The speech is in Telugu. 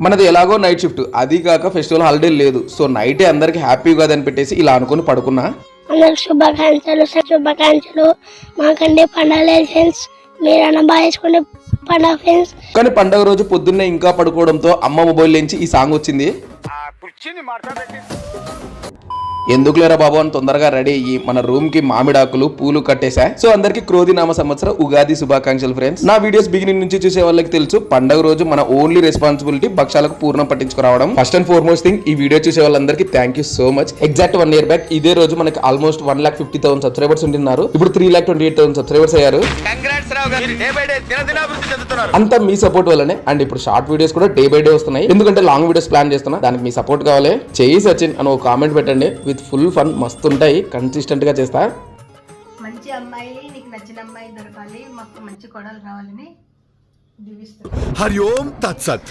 మనది ఎలాగో నైట్ షిఫ్ట్, అది కాక ఫెస్టివల్ హాలిడే లేదు. సో నైటే అందరికి హ్యాపీ ఉగాది పెట్టేసి ఇలా అనుకుని పడుకున్నా. అందరికి శుభాకాంక్షలు. మాకంటే పండుగ ఫ్రెండ్స్, మీరన్నా బాగా చేసుకునే పండుగ ఫ్రెండ్స్. కానీ పండుగ రోజు పొద్దున్నే ఇంకా పడుకోవడంతో అమ్మ మొబైల్ నుంచి ఈ సాంగ్ వచ్చింది. ఎందుకు లేరా బాబు అని తొందరగా రెడీ అయ్యి మన రూమ్ కి మామిడాకులు పూలు కట్టేశా. సో అందరికి క్రోధి నామ సంవత్సర ఉగాది శుభాకాంక్షలు ఫ్రెండ్స్. నా వీడియోస్ బిగినింగ్ నుంచి చూసే వాళ్ళకి తెలుసు, పండుగ రోజు మన ఓన్లీ రెస్పాన్సిబిలిటీ భక్షాలకు పూర్ణం పట్టించుకురావడం. ఫస్ట్ అండ్ ఫార్మోస్ట్ థింగ్, ఈ వీడియో చూసే వాళ్ళందరికీ thank you so much. Exact 1 year back ఇదే రోజు మనకి ఆల్మోస్ట్ 1,50,000 సబ్స్క్రైబర్స్ ఉంటున్నారు. ఇప్పుడు 3,28,000 సబ్స్క్రైబర్స్ అయ్యారు. అంతా మీ సపోర్ట్ వల్లనే. అండ్ ఇప్పుడు షార్ట్ వీడియోస్ కూడా డే బై డే వస్తున్నాయి, ఎందుకంటే లాంగ్ వీడియోస్ ప్లాన్ చేస్తున్నా. దానికి మీ సపోర్ట్ కావాలి. చేయి సచిన్ అని ఒక కామెంట్ పెట్టండి, విత్ ఫుల్ ఫన్. మస్తు ఉంటాయి, కన్సిస్టెంట్ గా చేస్తా. మంచి అమ్మాయి, నీకు నచ్చిన అమ్మాయి దొరకాలి, మాకు మంచి కోడలు రావాలని దీవిస్తున్నాను. హరి ఓం తత్సత్.